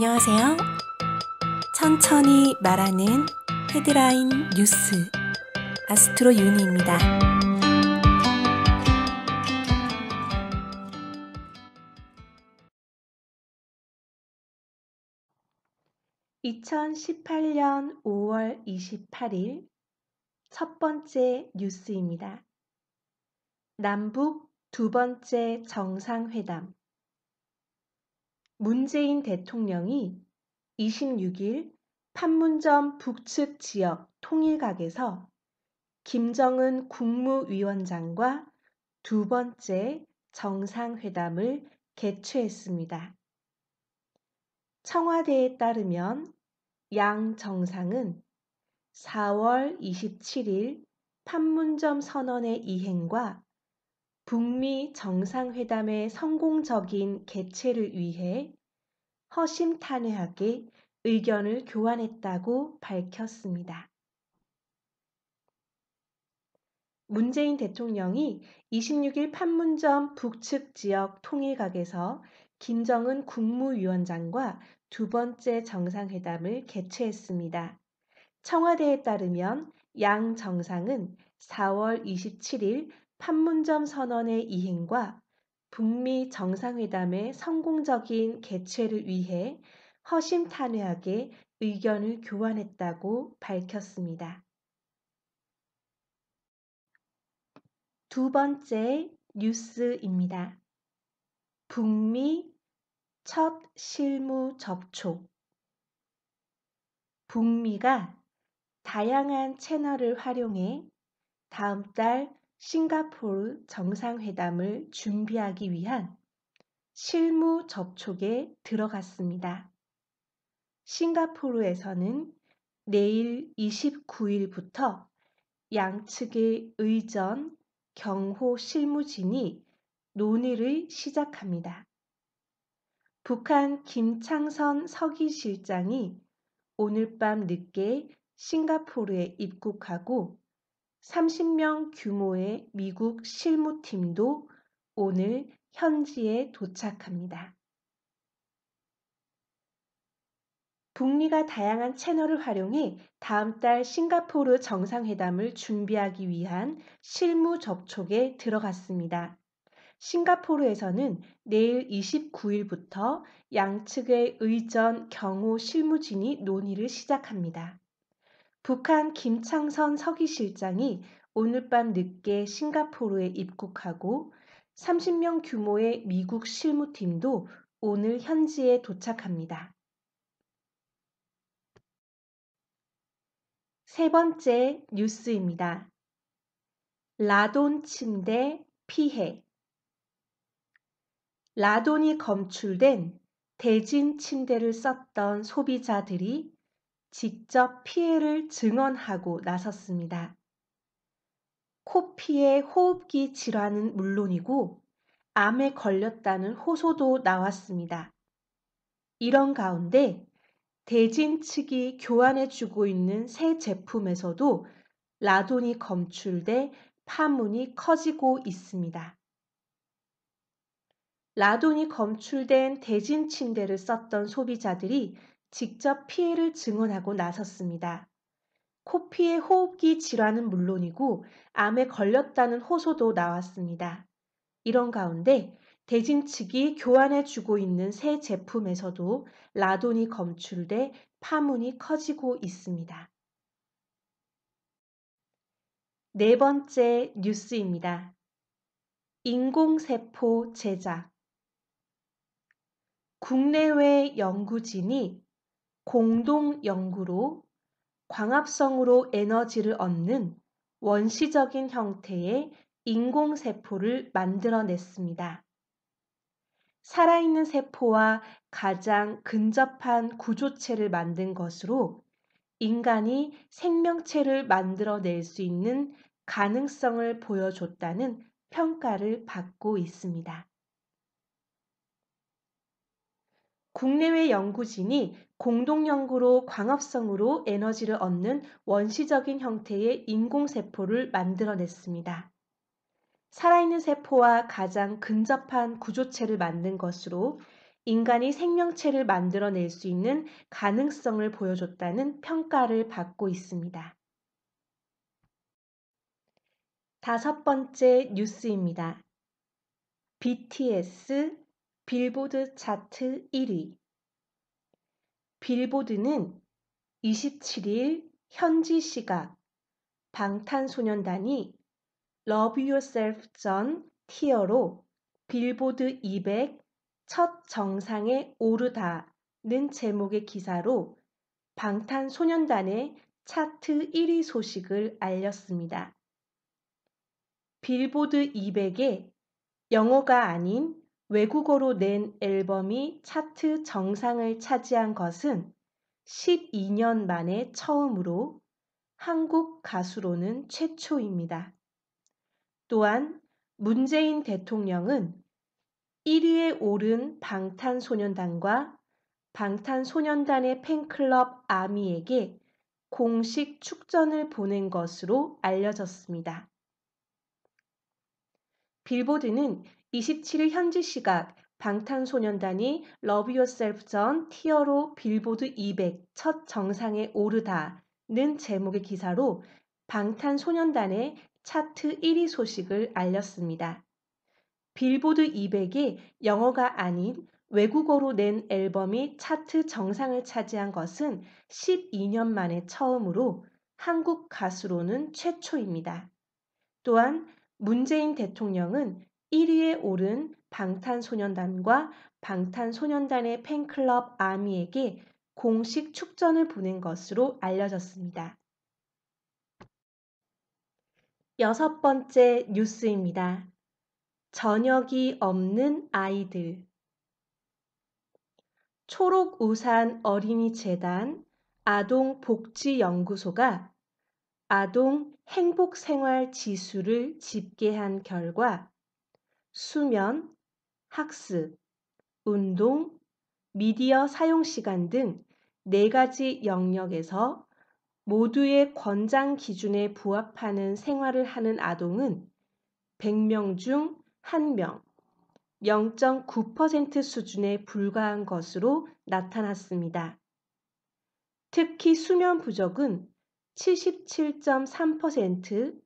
안녕하세요. 천천히 말하는 헤드라인 뉴스 아스트로 윤희입니다. (2018년 5월 28일) 첫 번째 뉴스입니다. 남북 두 번째 정상회담. 문재인 대통령이 26일 판문점 북측 지역 통일각에서 김정은 국무위원장과 두 번째 정상회담을 개최했습니다. 청와대에 따르면 양 정상은 4월 27일 판문점 선언의 이행과 북미 정상회담의 성공적인 개최를 위해 허심탄회하게 의견을 교환했다고 밝혔습니다. 문재인 대통령이 26일 판문점 북측 지역 통일각에서 김정은 국무위원장과 두 번째 정상회담을 개최했습니다. 청와대에 따르면 양 정상은 4월 27일 판문점 선언의 이행과 북미 정상회담의 성공적인 개최를 위해 허심탄회하게 의견을 교환했다고 밝혔습니다. 두 번째 뉴스입니다. 북미 첫 실무 접촉. 북미가 다양한 채널을 활용해 다음 달 싱가포르 정상회담을 준비하기 위한 실무 접촉에 들어갔습니다. 싱가포르에서는 내일 29일부터 양측의 의전, 경호 실무진이 논의를 시작합니다. 북한 김창선 서기실장이 오늘 밤 늦게 싱가포르에 입국하고 30명 규모의 미국 실무팀도 오늘 현지에 도착합니다. 북미가 다양한 채널을 활용해 다음 달 싱가포르 정상회담을 준비하기 위한 실무 접촉에 들어갔습니다. 싱가포르에서는 내일 29일부터 양측의 의전, 경호 실무진이 논의를 시작합니다. 북한 김창선 서기실장이 오늘 밤 늦게 싱가포르에 입국하고 30명 규모의 미국 실무팀도 오늘 현지에 도착합니다. 세 번째 뉴스입니다. 라돈 침대 피해. 라돈이 검출된 대진 침대를 썼던 소비자들이 직접 피해를 증언하고 나섰습니다. 코 피해 호흡기 질환은 물론이고 암에 걸렸다는 호소도 나왔습니다. 이런 가운데 대진 측이 교환해주고 있는 새 제품에서도 라돈이 검출돼 파문이 커지고 있습니다. 라돈이 검출된 대진 침대를 썼던 소비자들이 직접 피해를 증언하고 나섰습니다. 코 피해 호흡기 질환은 물론이고 암에 걸렸다는 호소도 나왔습니다. 이런 가운데 대진 측이 교환해주고 있는 새 제품에서도 라돈이 검출돼 파문이 커지고 있습니다. 네 번째 뉴스입니다. 인공세포 제작. 국내외 연구진이 공동 연구로 광합성으로 에너지를 얻는 원시적인 형태의 인공세포를 만들어냈습니다. 살아있는 세포와 가장 근접한 구조체를 만든 것으로 인간이 생명체를 만들어낼 수 있는 가능성을 보여줬다는 평가를 받고 있습니다. 국내외 연구진이 공동연구로 광합성으로 에너지를 얻는 원시적인 형태의 인공세포를 만들어냈습니다. 살아있는 세포와 가장 근접한 구조체를 만든 것으로 인간이 생명체를 만들어낼 수 있는 가능성을 보여줬다는 평가를 받고 있습니다. 다섯 번째 뉴스입니다. BTS 빌보드 차트 1위. 빌보드는 27일 현지 시각 방탄소년단이 Love Yourself 전 티어로 빌보드 200 첫 정상에 오르다는 제목의 기사로 방탄소년단의 차트 1위 소식을 알렸습니다. 빌보드 200에 영어가 아닌 외국어로 낸 앨범이 차트 정상을 차지한 것은 12년 만에 처음으로 한국 가수로는 최초입니다. 또한 문재인 대통령은 1위에 오른 방탄소년단과 방탄소년단의 팬클럽 아미에게 공식 축전을 보낸 것으로 알려졌습니다. 빌보드는 27일 현지 시각 방탄소년단이 Love Yourself 전 티어로 빌보드 200 첫 정상에 오르다는 제목의 기사로 방탄소년단의 차트 1위 소식을 알렸습니다. 빌보드 200에 영어가 아닌 외국어로 낸 앨범이 차트 정상을 차지한 것은 12년 만에 처음으로 한국 가수로는 최초입니다. 또한 문재인 대통령은 1위에 오른 방탄소년단과 방탄소년단의 팬클럽 아미에게 공식 축전을 보낸 것으로 알려졌습니다. 여섯 번째 뉴스입니다. 저녁이 없는 아이들. 초록우산 어린이재단 아동복지연구소가 아동 행복생활 지수를 집계한 결과 수면, 학습, 운동, 미디어 사용시간 등 4가지 영역에서 모두의 권장 기준에 부합하는 생활을 하는 아동은 100명 중 1명, 0.9% 수준에 불과한 것으로 나타났습니다. 특히 수면 부족은 77.3%,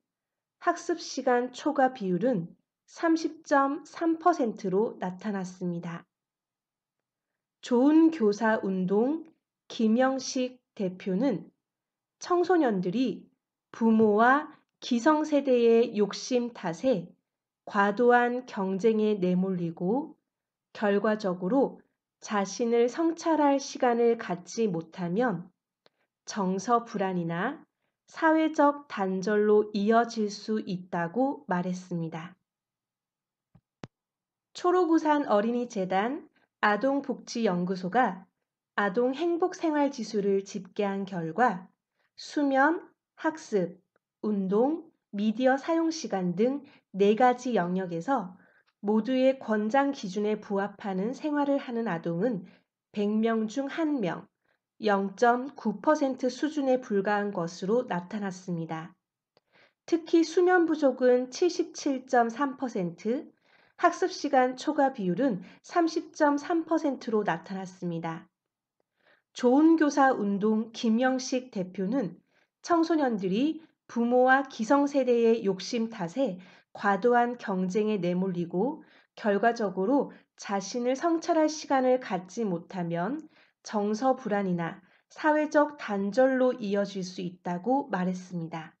학습시간 초과 비율은 30.3%로 나타났습니다. 좋은 교사 운동 김영식 대표는 청소년들이 부모와 기성세대의 욕심 탓에 과도한 경쟁에 내몰리고 결과적으로 자신을 성찰할 시간을 갖지 못하면 정서 불안이나 사회적 단절로 이어질 수 있다고 말했습니다. 초록우산 어린이재단 아동복지연구소가 아동 행복생활지수를 집계한 결과 수면, 학습, 운동, 미디어 사용시간 등 4가지 영역에서 모두의 권장 기준에 부합하는 생활을 하는 아동은 100명 중 1명, 0.9% 수준에 불과한 것으로 나타났습니다. 특히 수면 부족은 77.3%, 학습시간 초과 비율은 30.3%로 나타났습니다. 좋은 교사 운동 김영식 대표는 청소년들이 부모와 기성세대의 욕심 탓에 과도한 경쟁에 내몰리고 결과적으로 자신을 성찰할 시간을 갖지 못하면 정서 불안이나 사회적 단절로 이어질 수 있다고 말했습니다.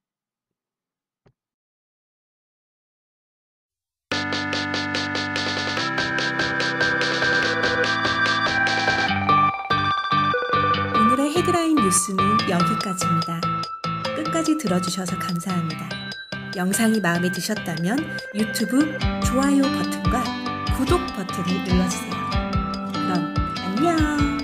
오늘의 헤드라인 뉴스는 여기까지입니다. 끝까지 들어주셔서 감사합니다. 영상이 마음에 드셨다면 유튜브 좋아요 버튼과 구독 버튼을 눌러주세요. 그럼 안녕!